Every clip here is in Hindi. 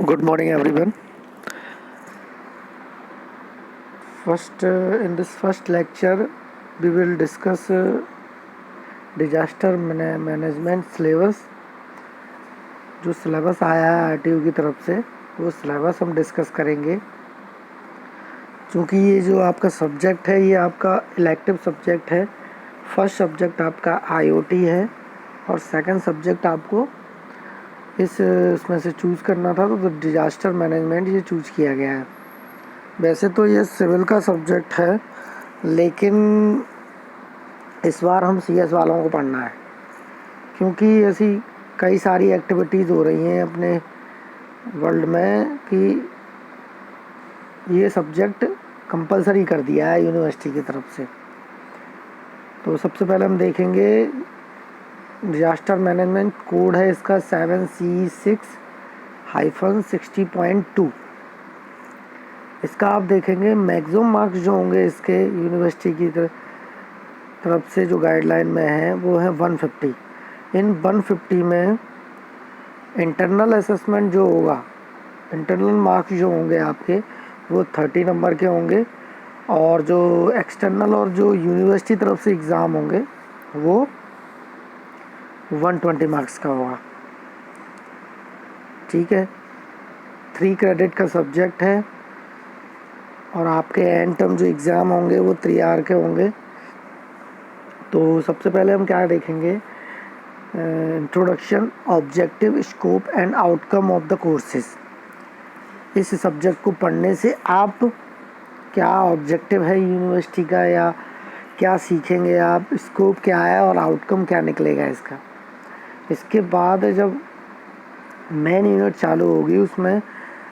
Good morning, everyone. In this first lecture, we will discuss disaster management syllabus. जो सिलेबस आया है आरटीयू की तरफ से वो सिलेबस हम डिस्कस करेंगे। क्योंकि ये जो आपका सब्जेक्ट है ये आपका इलेक्टिव सब्जेक्ट है। फर्स्ट सब्जेक्ट आपका आईओटी है और सेकंड सब्जेक्ट आपको इसमें से चूज़ करना था, तो डिजास्टर मैनेजमेंट ये चूज़ किया गया है। वैसे तो ये सिविल का सब्जेक्ट है, लेकिन इस बार हम सीएस वालों को पढ़ना है, क्योंकि ऐसी कई सारी एक्टिविटीज़ हो रही हैं अपने वर्ल्ड में कि ये सब्जेक्ट कंपलसरी कर दिया है यूनिवर्सिटी की तरफ से। तो सबसे पहले हम देखेंगे डिजास्टर मैनेजमेंट कोड है इसका 7C6-60.2। इसका आप देखेंगे मैक्सिमम मार्क्स जो होंगे इसके यूनिवर्सिटी की तरफ से जो गाइडलाइन में है वो है 150। इन 150 में इंटरनल असेसमेंट जो होगा, इंटरनल मार्क्स जो होंगे आपके वो 30 नंबर के होंगे, और जो एक्सटर्नल और जो यूनिवर्सिटी तरफ से एग्ज़ाम होंगे वो 120 मार्क्स का होगा। ठीक है, 3 क्रेडिट का सब्जेक्ट है और आपके एंड टर्म जो एग्ज़ाम होंगे वो 3 आवर के होंगे। तो सबसे पहले हम क्या देखेंगे, introduction, objective, scope and outcome of the courses. इस सब्जेक्ट को पढ़ने से आप क्या ऑब्जेक्टिव है यूनिवर्सिटी का या क्या सीखेंगे आप, स्कोप क्या है और आउटकम क्या निकलेगा इसका। इसके बाद जब मेन यूनिट चालू होगी उसमें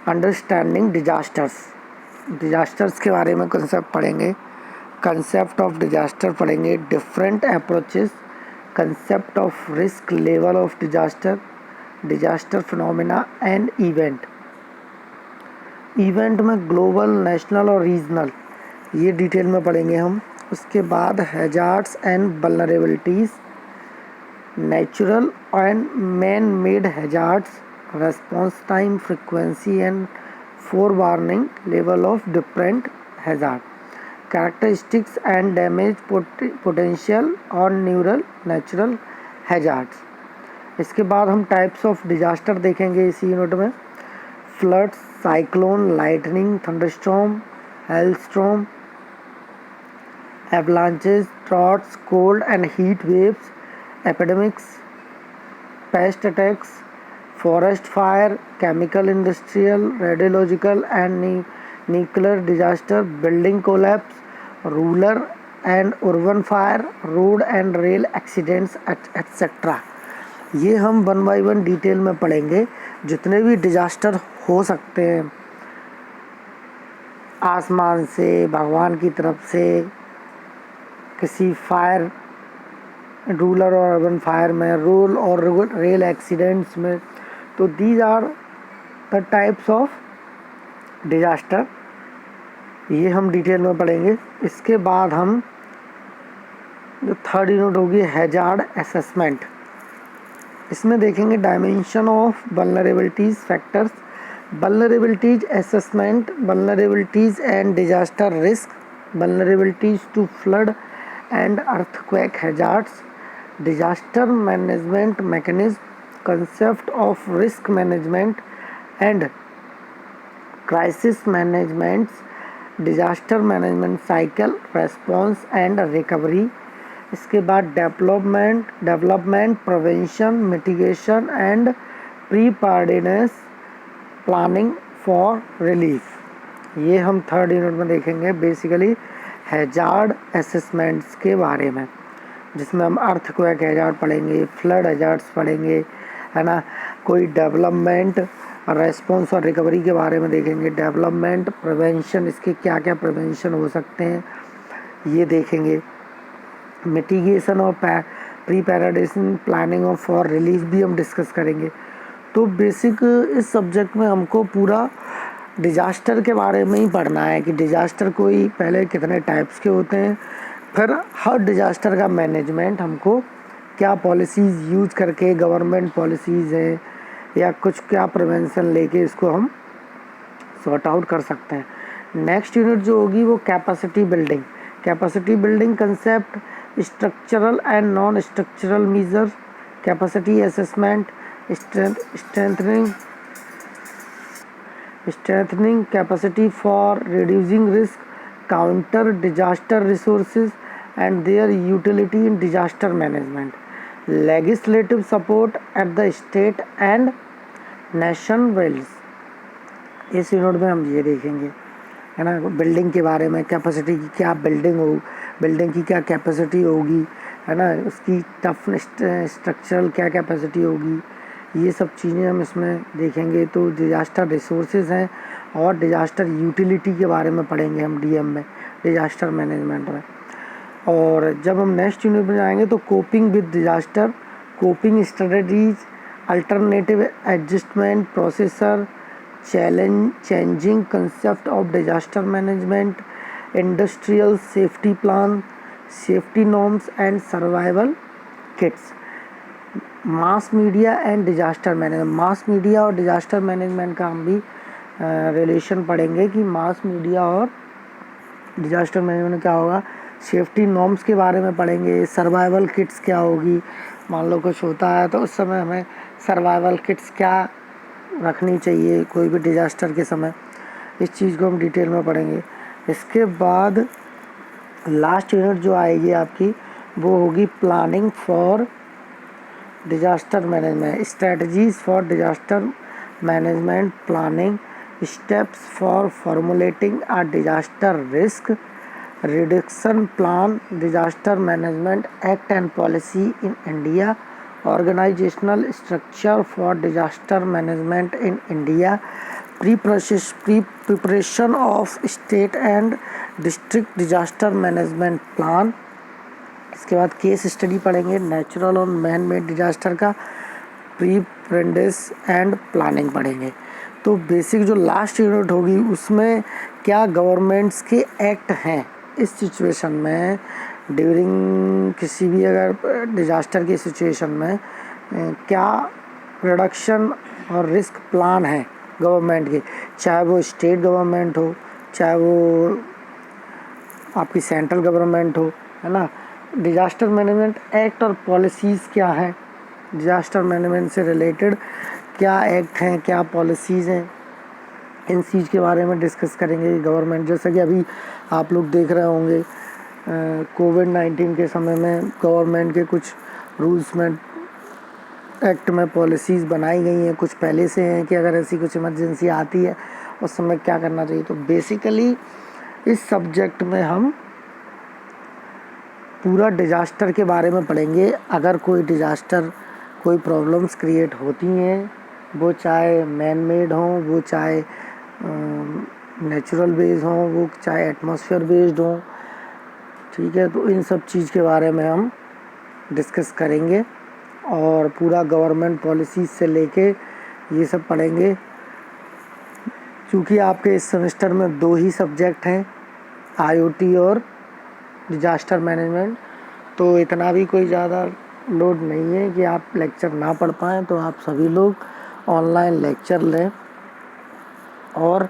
अंडरस्टैंडिंग डिजास्टर्स के बारे में कंसेप्ट पढ़ेंगे, कंसेप्ट ऑफ डिजास्टर पढ़ेंगे, different approaches, concept of risk level of disaster phenomena and event में ग्लोबल, नेशनल और रीजनल, ये डिटेल में पढ़ेंगे हम। उसके बाद hazards and vulnerabilities, natural and man made hazards, response time, frequency and forewarning level of different hazard, characteristics and damage potential और नेचुरल हैजार्ड्स। इसके बाद हम टाइप्स ऑफ डिजास्टर देखेंगे इसी यूनिट में। Floods, cyclone, lightning, thunderstorm, hailstorm, avalanches, droughts, cold and heat waves, epidemics, pest attacks, forest fire, chemical, industrial, radiological and nuclear disaster, building collapse, rural and urban fire, road and rail accidents, etc. ये हम 1 by 1 डिटेल में पढ़ेंगे। जितने भी डिजास्टर हो सकते हैं आसमान से, भगवान की तरफ से, किसी फायर, रूरल और अर्बन फायर में, रोड और रेल एक्सीडेंट्स में, तो these are the types of disaster, ये हम डिटेल में पढ़ेंगे। इसके बाद हम जो थर्ड यूनिट होगी हैजार्ड असेसमेंट, इसमें देखेंगे dimension of vulnerabilities factors, vulnerabilities assessment, vulnerabilities and disaster risk, vulnerabilities to flood and earthquake hazards, disaster management mechanism, concept of risk management and crisis management, disaster management cycle, response and recovery। इसके बाद development, prevention, mitigation and preparedness, planning for relief. ये हम थर्ड यूनिट में देखेंगे बेसिकली हैजार्ड असेसमेंट्स के बारे में, जिसमें हम अर्थक्वेक हैजार्ड पढ़ेंगे, फ्लड हैजार्ड्स पढ़ेंगे, है ना। कोई डेवलपमेंट, रेस्पॉन्स और रिकवरी के बारे में देखेंगे, डेवलपमेंट, प्रिवेंशन, इसके क्या क्या प्रिवेंशन हो सकते हैं ये देखेंगे, मिटिगेशन और प्रीपैरेशन, प्लानिंग ऑफ फॉर रिलीफ भी हम डिस्कस करेंगे। तो बेसिक इस सब्जेक्ट में हमको पूरा डिजास्टर के बारे में ही पढ़ना है कि डिजास्टर कोई पहले कितने टाइप्स के होते हैं, फिर हर डिजास्टर का मैनेजमेंट हमको क्या पॉलिसीज़ यूज़ करके, गवर्नमेंट पॉलिसीज़ हैं या कुछ क्या प्रिवेंशन लेके इसको हम सॉर्ट आउट कर सकते हैं। नेक्स्ट यूनिट जो होगी वो capacity building. Capacity building concept, structural and non structural measure, capacity assessment, strengthening capacity for reducing risk, counter disaster resources and their utility in disaster management, legislative support at the state and nation levels. इस यूनिट में हम ये देखेंगे, है ना, बिल्डिंग के बारे में, कैपेसिटी की क्या बिल्डिंग की क्या कैपेसिटी होगी, है ना, उसकी टफ स्ट्रक्चरल क्या कैपेसिटी होगी, ये सब चीज़ें हम इसमें देखेंगे। तो डिजास्टर रिसोर्सेज हैं और डिजास्टर यूटिलिटी के बारे में पढ़ेंगे हम डीएम में, डिजास्टर मैनेजमेंट में। और जब हम नेक्स्ट यूनिट में जाएंगे तो coping with disaster, coping strategies, alternative adjustment processor, changing concept of disaster management, industrial safety plan, safety norms and survival kits, mass media and disaster management. Mass media और डिजास्टर मैनेजमेंट का हम भी रिलेशन पढ़ेंगे कि मास मीडिया और डिजास्टर मैनेजमेंट क्या होगा। सेफ्टी नॉर्म्स के बारे में पढ़ेंगे, सर्वाइवल किट्स क्या होगी, मान लो कुछ होता है तो उस समय हमें सर्वाइवल किट्स क्या रखनी चाहिए कोई भी डिजास्टर के समय, इस चीज़ को हम डिटेल में पढ़ेंगे। इसके बाद लास्ट यूनिट जो आएगी आपकी वो होगी planning for disaster management, strategies for disaster management planning, steps for formulating a disaster risk reduction plan, disaster management act and policy in India, organisational structure for disaster management in India, preparation of state and district disaster management plan. इसके बाद केस स्टडी पढ़ेंगे, नेचुरल और मैन मेड डिजास्टर का, प्रिपेयर्डनेस एंड प्लानिंग पढ़ेंगे। तो बेसिक जो लास्ट यूनिट होगी उसमें क्या गवर्नमेंट्स के एक्ट हैं इस सिचुएशन में, ड्यूरिंग किसी भी अगर डिजास्टर की सिचुएशन में क्या रिडक्शन और रिस्क प्लान है गवर्नमेंट के, चाहे वो स्टेट गवर्नमेंट हो, चाहे वो आपकी सेंट्रल गवर्नमेंट हो, है ना। डिजास्टर मैनेजमेंट एक्ट और पॉलिसीज़ क्या है, डिजास्टर मैनेजमेंट से रिलेटेड क्या एक्ट हैं, क्या पॉलिसीज़ हैं, इन चीज़ के बारे में डिस्कस करेंगे। गवर्नमेंट जैसा कि अभी आप लोग देख रहे होंगे कोविड-19 के समय में गवर्नमेंट के कुछ रूल्स में एक्ट में पॉलिसीज़ बनाई गई हैं, कुछ पहले से हैं कि अगर ऐसी कुछ इमरजेंसी आती है उस समय क्या करना चाहिए। तो बेसिकली इस सब्जेक्ट में हम पूरा डिजास्टर के बारे में पढ़ेंगे। अगर कोई डिजास्टर, कोई प्रॉब्लम्स क्रिएट होती हैं, वो चाहे मैन मेड हों, वो चाहे नेचुरल बेस्ड हों, वो चाहे एटमॉस्फेयर बेस्ड हों, ठीक है, तो इन सब चीज़ के बारे में हम डिस्कस करेंगे और पूरा गवर्नमेंट पॉलिसीज से लेके ये सब पढ़ेंगे। क्योंकि आपके इस सेमेस्टर में 2 ही सब्जेक्ट हैं, आईओटी और डिजास्टर मैनेजमेंट, तो इतना भी कोई ज़्यादा लोड नहीं है कि आप लेक्चर ना पढ़ पाएँ। तो आप सभी लोग ऑनलाइन लेक्चर लें और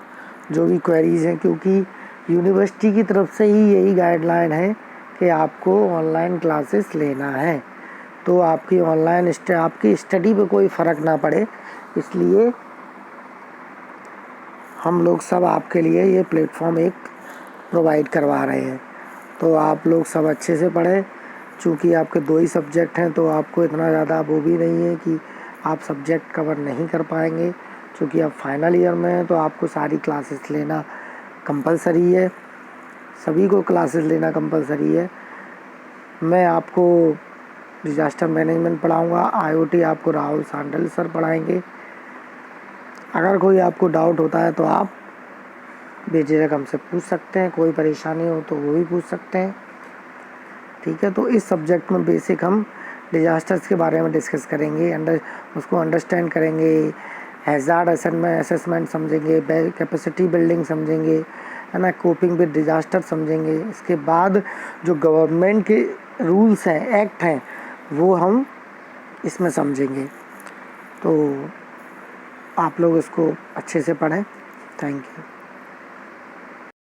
जो भी क्वेरीज़ हैं, क्योंकि यूनिवर्सिटी की तरफ से ही यही गाइडलाइन है कि आपको ऑनलाइन क्लासेस लेना है, तो आपकी ऑनलाइन आपकी स्टडी पे कोई फ़र्क ना पड़े, इसलिए हम लोग सब आपके लिए ये प्लेटफॉर्म एक प्रोवाइड करवा रहे हैं। तो आप लोग सब अच्छे से पढ़ें। चूँकि आपके 2 ही सब्जेक्ट हैं तो आपको इतना ज़्यादा वो भी नहीं है कि आप सब्जेक्ट कवर नहीं कर पाएंगे। चूँकि आप फाइनल ईयर में हैं तो आपको सारी क्लासेस लेना कंपलसरी है, सभी को क्लासेस लेना कंपलसरी है। मैं आपको डिजास्टर मैनेजमेंट पढ़ाऊँगा, आईओटी आपको राहुल सांडल सर पढ़ाएंगे। अगर कोई आपको डाउट होता है तो आप बेझिझक हमसे पूछ सकते हैं, कोई परेशानी हो तो वो भी पूछ सकते हैं, ठीक है। तो इस सब्जेक्ट में बेसिक हम डिजास्टर्स के बारे में डिस्कस करेंगे, उसको अंडरस्टैंड करेंगे, हैज़ार्ड असेसमेंट समझेंगे, कैपेसिटी बिल्डिंग समझेंगे, है ना, कोपिंग विद डिजास्टर समझेंगे। इसके बाद जो गवर्नमेंट के रूल्स हैं, एक्ट हैं, वो हम इसमें समझेंगे। तो आप लोग इसको अच्छे से पढ़ें। Thank you.